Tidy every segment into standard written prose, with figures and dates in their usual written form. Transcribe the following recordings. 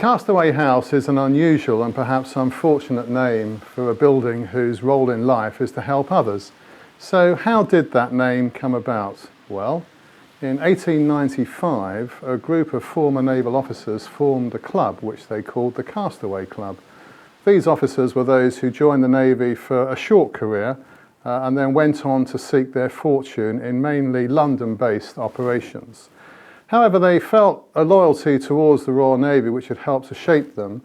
Castaway House is an unusual and perhaps unfortunate name for a building whose role in life is to help others. So how did that name come about? Well, in 1895, a group of former naval officers formed a club which they called the Castaway Club. These officers were those who joined the Navy for a short career and then went on to seek their fortune in mainly London-based operations. However, they felt a loyalty towards the Royal Navy which had helped to shape them,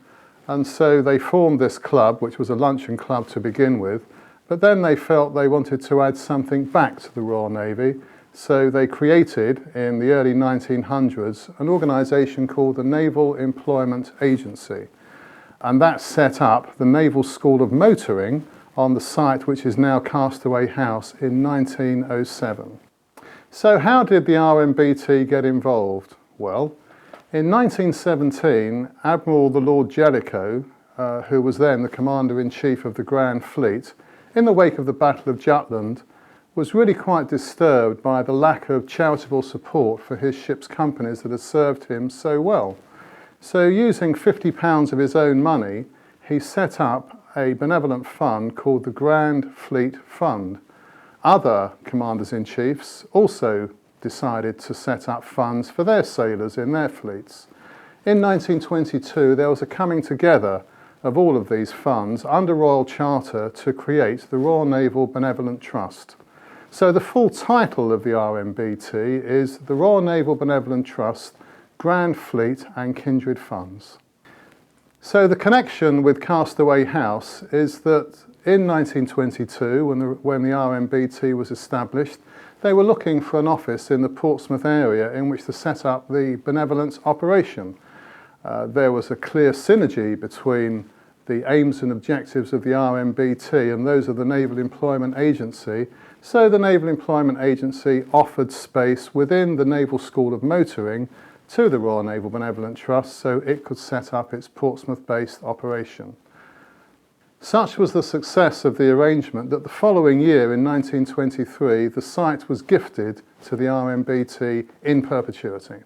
and so they formed this club, which was a luncheon club to begin with, but then they felt they wanted to add something back to the Royal Navy, so they created, in the early 1900s, an organisation called the Naval Employment Agency, and that set up the Naval School of Motoring on the site which is now Castaway House in 1907. So how did the RNBT get involved? Well, in 1917, Admiral the Lord Jellicoe, who was then the Commander-in-Chief of the Grand Fleet, in the wake of the Battle of Jutland, was really quite disturbed by the lack of charitable support for his ship's companies that had served him so well. So using £50 of his own money, he set up a benevolent fund called the Grand Fleet Fund. Other commanders-in-chiefs also decided to set up funds for their sailors in their fleets. In 1922, there was a coming together of all of these funds under Royal Charter to create the Royal Naval Benevolent Trust. So the full title of the RNBT is the Royal Naval Benevolent Trust, Grand Fleet and Kindred Funds. So the connection with Castaway House is that in 1922, when the RNBT was established, they were looking for an office in the Portsmouth area in which to set up the benevolence operation. There was a clear synergy between the aims and objectives of the RNBT and those of the Naval Employment Agency, so the Naval Employment Agency offered space within the Naval School of Motoring to the Royal Naval Benevolent Trust so it could set up its Portsmouth-based operation. Such was the success of the arrangement that the following year, in 1923, the site was gifted to the RNBT in perpetuity.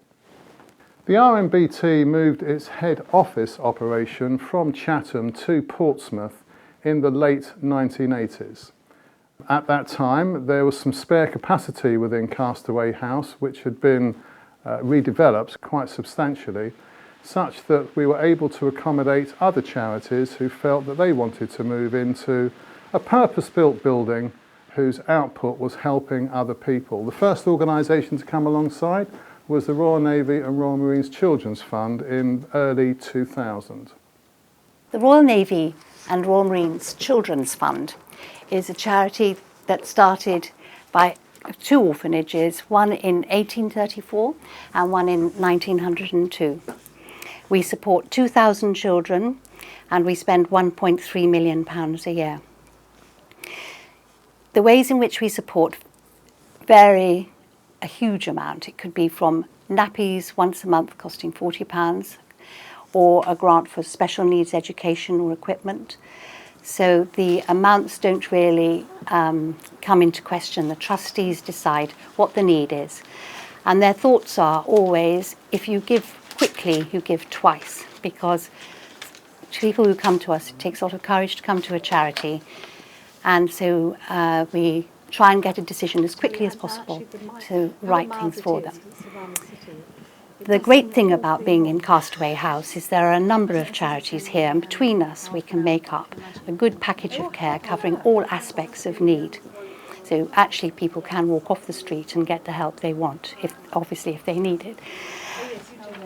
The RNBT moved its head office operation from Chatham to Portsmouth in the late 1980s. At that time, there was some spare capacity within Castaway House, which had been redeveloped quite substantially, such that we were able to accommodate other charities who felt that they wanted to move into a purpose-built building whose output was helping other people. The first organisation to come alongside was the Royal Navy and Royal Marines Children's Fund in early 2000. The Royal Navy and Royal Marines Children's Fund is a charity that started by two orphanages, one in 1834 and one in 1902. We support 2,000 children and we spend £1.3 million a year. The ways in which we support vary a huge amount. It could be from nappies once a month costing £40 or a grant for special needs education or equipment. So the amounts don't really come into question. The trustees decide what the need is. And their thoughts are always, if you give quickly, you give twice, because people who come to us, it takes a lot of courage to come to a charity, and so we try and get a decision as quickly as possible to write things for them. The great thing about being in Castaway House is there are a number of charities here, and between us we can make up a good package of care covering all aspects of need. So actually people can walk off the street and get the help they want, obviously if they need it.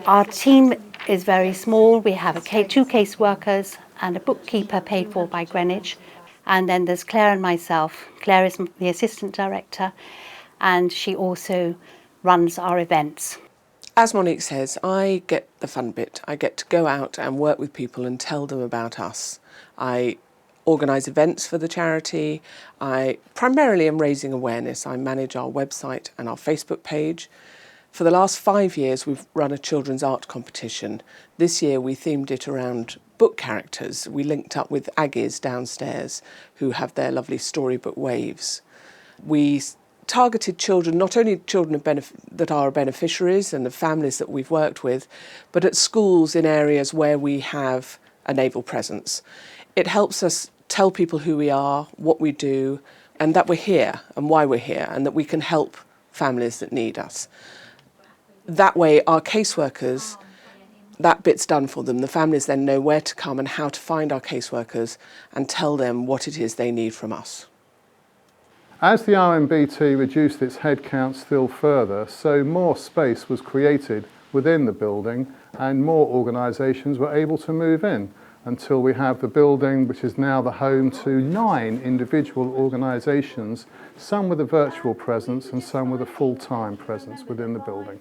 Our team is very small. We have two caseworkers and a bookkeeper paid for by Greenwich. And then there's Claire and myself. Claire is the assistant director and she also runs our events. As Monique says, I get the fun bit. I get to go out and work with people and tell them about us. I organise events for the charity. I primarily am raising awareness. I manage our website and our Facebook page. For the last 5 years, we've run a children's art competition. This year, we themed it around book characters. We linked up with Aggies downstairs, who have their lovely storybook waves. We targeted children, not only children that are beneficiaries and the families that we've worked with, but at schools in areas where we have a naval presence. It helps us tell people who we are, what we do, and that we're here and why we're here, and that we can help families that need us. That way, our caseworkers, that bit's done for them. The families then know where to come and how to find our caseworkers and tell them what it is they need from us. As the RNBT reduced its headcount still further, so more space was created within the building and more organisations were able to move in, until we have the building which is now the home to 9 individual organisations, some with a virtual presence and some with a full-time presence within the building.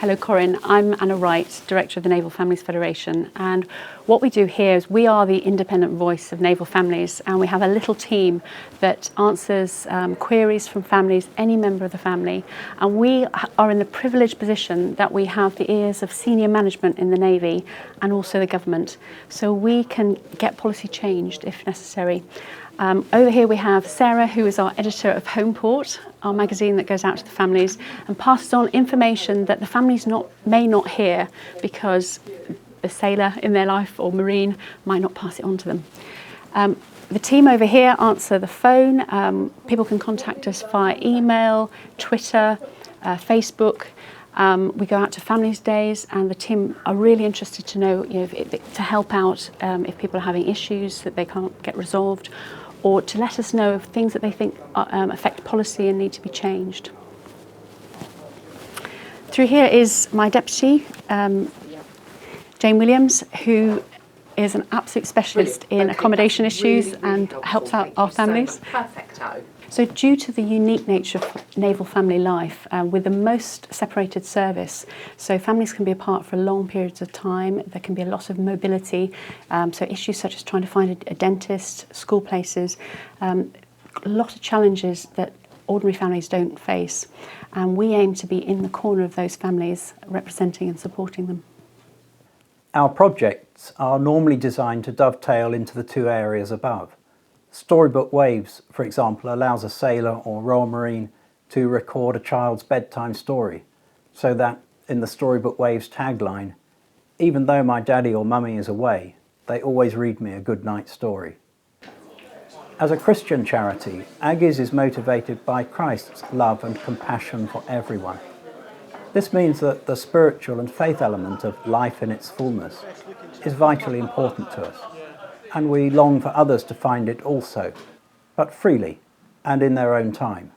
Hello Corinne, I'm Anna Wright, Director of the Naval Families Federation, and what we do here is we are the independent voice of naval families, and we have a little team that answers queries from families, any member of the family, and we are in the privileged position that we have the ears of senior management in the Navy and also the government, so we can get policy changed if necessary. Over here we have Sarah, who is our editor of Homeport, our magazine that goes out to the families and passes on information that the families may not hear because the sailor in their life or Marine might not pass it on to them. The team over here answer the phone. People can contact us via email, Twitter, Facebook. We go out to families' days, and the team are really interested to know, to help out if people are having issues that they can't get resolved, or to let us know of things that they think affect policy and need to be changed. Through here is my deputy, Jane Williams, who is an absolute specialist in accommodation issues and helps out our families. Perfecto. So due to the unique nature of naval family life, with the most separated service, so families can be apart for long periods of time, there can be a loss of mobility, so issues such as trying to find a dentist, school places, a lot of challenges that ordinary families don't face, and we aim to be in the corner of those families, representing and supporting them. Our projects are normally designed to dovetail into the 2 areas above. Storybook Waves, for example, allows a sailor or Royal Marine to record a child's bedtime story, so that in the Storybook Waves tagline, even though my daddy or mummy is away, they always read me a good night story. As a Christian charity, Aggies is motivated by Christ's love and compassion for everyone. This means that the spiritual and faith element of life in its fullness is vitally important to us, and we long for others to find it also, but freely and in their own time.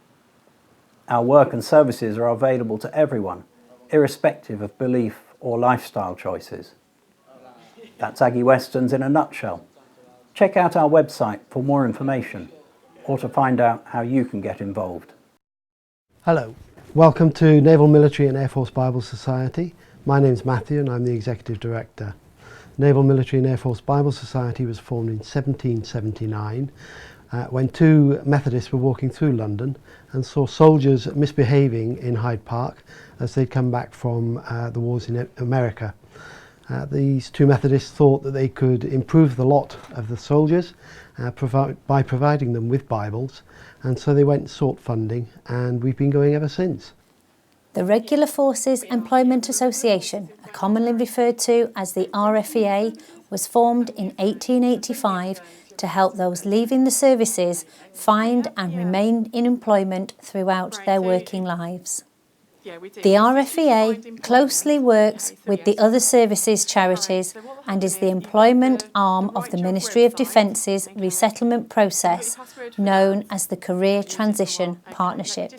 Our work and services are available to everyone, irrespective of belief or lifestyle choices. That's Aggie Westerns in a nutshell. Check out our website for more information or to find out how you can get involved. Hello, welcome to Naval Military and Air Force Bible Society. My name's Matthew and I'm the Executive Director. Naval Military and Air Force Bible Society was formed in 1779 when 2 Methodists were walking through London and saw soldiers misbehaving in Hyde Park as they'd come back from the wars in America. These 2 Methodists thought that they could improve the lot of the soldiers by providing them with Bibles, and so they went and sought funding, and we've been going ever since. The Regular Forces Employment Association, commonly referred to as the RFEA, was formed in 1885 to help those leaving the services find and remain in employment throughout their working lives. The RFEA closely works with the other services charities and is the employment arm of the Ministry of Defence's resettlement process, known as the Career Transition Partnership.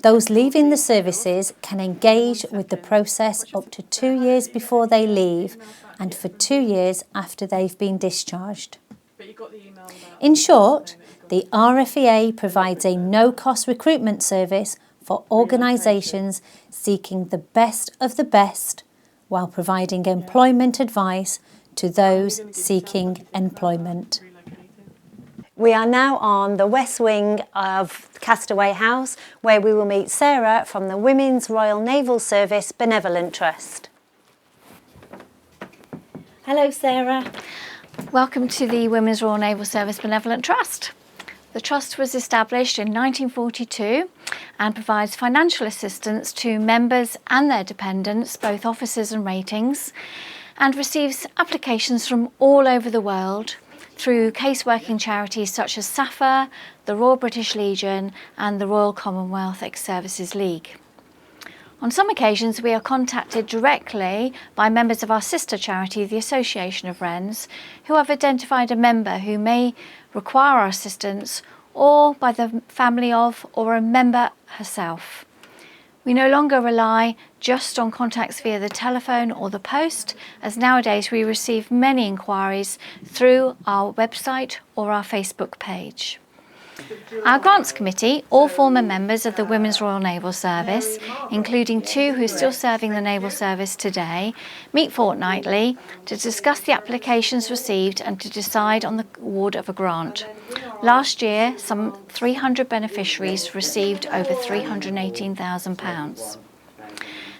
Those leaving the services can engage with the process up to 2 years before they leave and for 2 years after they've been discharged. In short, the RFEA provides a no-cost recruitment service for organisations seeking the best of the best while providing employment advice to those seeking employment. We are now on the west wing of Castaway House, where we will meet Sarah from the Women's Royal Naval Service Benevolent Trust. Hello, Sarah. Welcome to the Women's Royal Naval Service Benevolent Trust. The Trust was established in 1942 and provides financial assistance to members and their dependents, both officers and ratings, and receives applications from all over the world through caseworking charities such as SAFA, the Royal British Legion and the Royal Commonwealth Ex-Services League. On some occasions we are contacted directly by members of our sister charity, the Association of Wrens, who have identified a member who may require our assistance, or by the family of or a member herself. We no longer rely just on contacts via the telephone or the post, as nowadays we receive many inquiries through our website or our Facebook page. Our Grants Committee, all former members of the Women's Royal Naval Service, including 2 who are still serving the Naval Service today, meet fortnightly to discuss the applications received and to decide on the award of a grant. Last year, some 300 beneficiaries received over £318,000.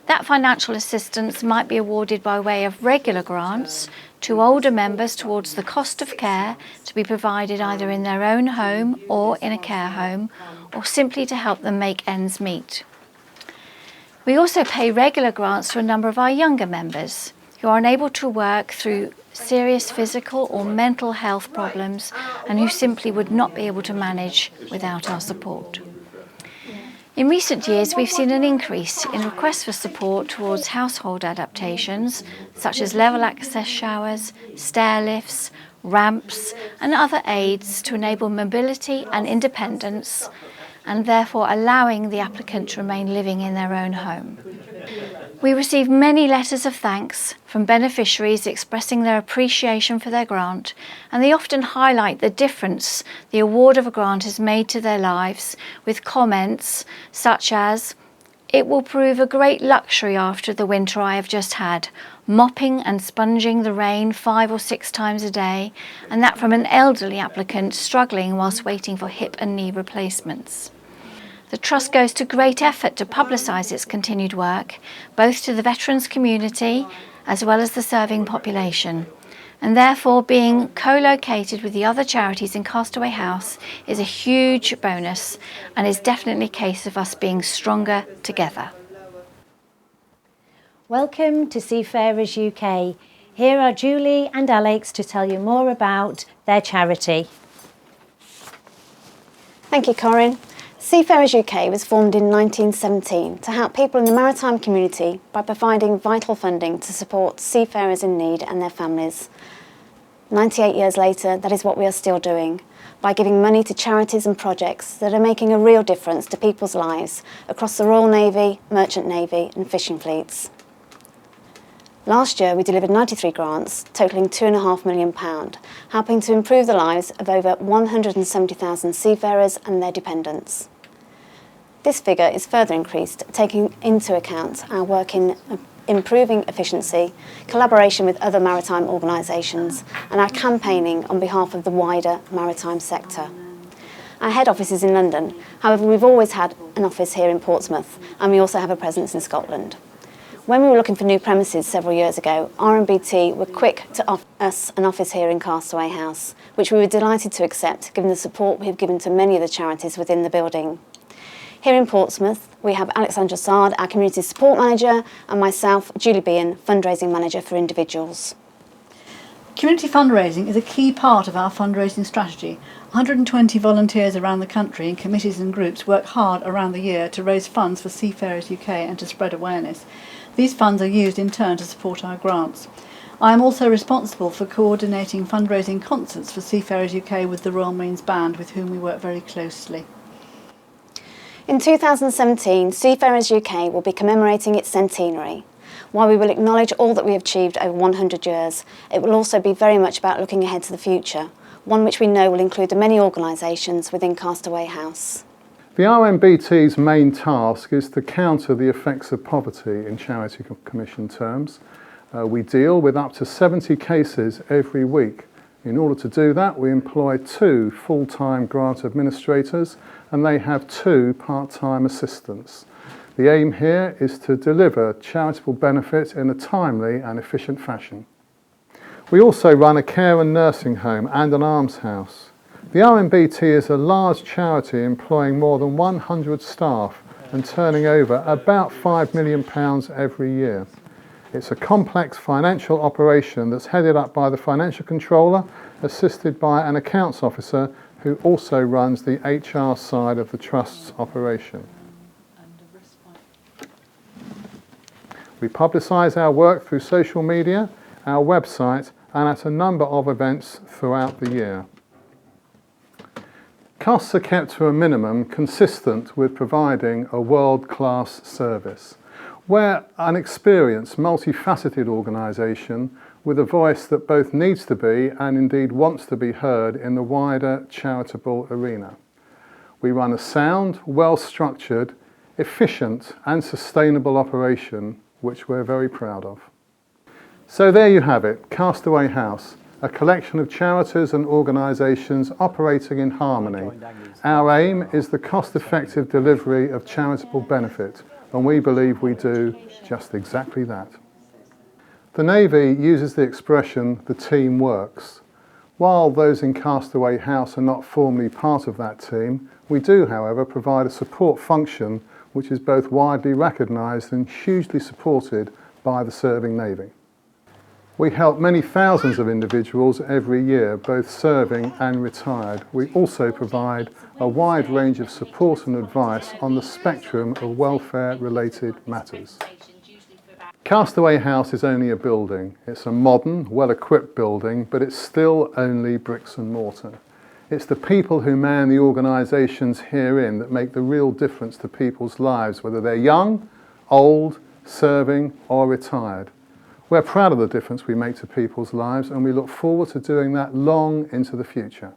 That financial assistance might be awarded by way of regular grants to older members towards the cost of care to be provided either in their own home or in a care home, or simply to help them make ends meet. We also pay regular grants to a number of our younger members who are unable to work through serious physical or mental health problems and who simply would not be able to manage without our support. In recent years, we've seen an increase in requests for support towards household adaptations, such as level access showers, stair lifts, ramps, and other aids to enable mobility and independence, and therefore allowing the applicant to remain living in their own home. We receive many letters of thanks from beneficiaries expressing their appreciation for their grant, and they often highlight the difference the award of a grant has made to their lives with comments such as, "It will prove a great luxury after the winter I have just had, mopping and sponging the rain 5 or 6 times a day," and that from an elderly applicant struggling whilst waiting for hip and knee replacements. The Trust goes to great effort to publicise its continued work, both to the veterans community as well as the serving population, and therefore being co-located with the other charities in Castaway House is a huge bonus and is definitely a case of us being stronger together. Welcome to Seafarers UK. Here are Julie and Alex to tell you more about their charity. Thank you, Corinne. Seafarers UK was formed in 1917 to help people in the maritime community by providing vital funding to support seafarers in need and their families. 98 years later, that is what we are still doing, by giving money to charities and projects that are making a real difference to people's lives across the Royal Navy, Merchant Navy and fishing fleets. Last year we delivered 93 grants totalling £2.5 million, helping to improve the lives of over 170,000 seafarers and their dependents. This figure is further increased, taking into account our work in improving efficiency, collaboration with other maritime organisations and our campaigning on behalf of the wider maritime sector. Our head office is in London, however we've always had an office here in Portsmouth and we also have a presence in Scotland. When we were looking for new premises several years ago, RNBT were quick to offer us an office here in Castaway House, which we were delighted to accept given the support we have given to many of the charities within the building. Here in Portsmouth, we have Alexandra Sard, our Community Support Manager, and myself, Julie Bean, Fundraising Manager for Individuals. Community fundraising is a key part of our fundraising strategy. 120 volunteers around the country in committees and groups work hard around the year to raise funds for Seafarers UK and to spread awareness. These funds are used in turn to support our grants. I am also responsible for coordinating fundraising concerts for Seafarers UK with the Royal Marines Band, with whom we work very closely. In 2017, Seafarers UK will be commemorating its centenary. While we will acknowledge all that we have achieved over 100 years, it will also be very much about looking ahead to the future, one which we know will include the many organisations within Castaway House. The RNBT's main task is to counter the effects of poverty in Charity Commission terms. We deal with up to 70 cases every week. In order to do that, we employ 2 full-time grant administrators and they have 2 part-time assistants. The aim here is to deliver charitable benefit in a timely and efficient fashion. We also run a care and nursing home and an almshouse. The RNBT is a large charity employing more than 100 staff and turning over about £5 million every year. It's a complex financial operation that's headed up by the financial controller, assisted by an accounts officer who also runs the HR side of the Trust's operation. We publicise our work through social media, our website, and at a number of events throughout the year. Costs are kept to a minimum consistent with providing a world-class service. We're an experienced, multifaceted organisation with a voice that both needs to be and indeed wants to be heard in the wider charitable arena. We run a sound, well-structured, efficient and sustainable operation which we're very proud of. So there you have it, Castaway House, a collection of charities and organisations operating in harmony. Our aim is the cost-effective delivery of charitable benefit, and we believe we do just exactly that. The Navy uses the expression, the team works. While those in Castaway House are not formally part of that team, we do, however, provide a support function which is both widely recognised and hugely supported by the serving Navy. We help many thousands of individuals every year, both serving and retired. We also provide a wide range of support and advice on the spectrum of welfare-related matters. Castaway House is only a building. It's a modern, well-equipped building, but it's still only bricks and mortar. It's the people who man the organisations herein that make the real difference to people's lives, whether they're young, old, serving or retired. We're proud of the difference we make to people's lives, and we look forward to doing that long into the future.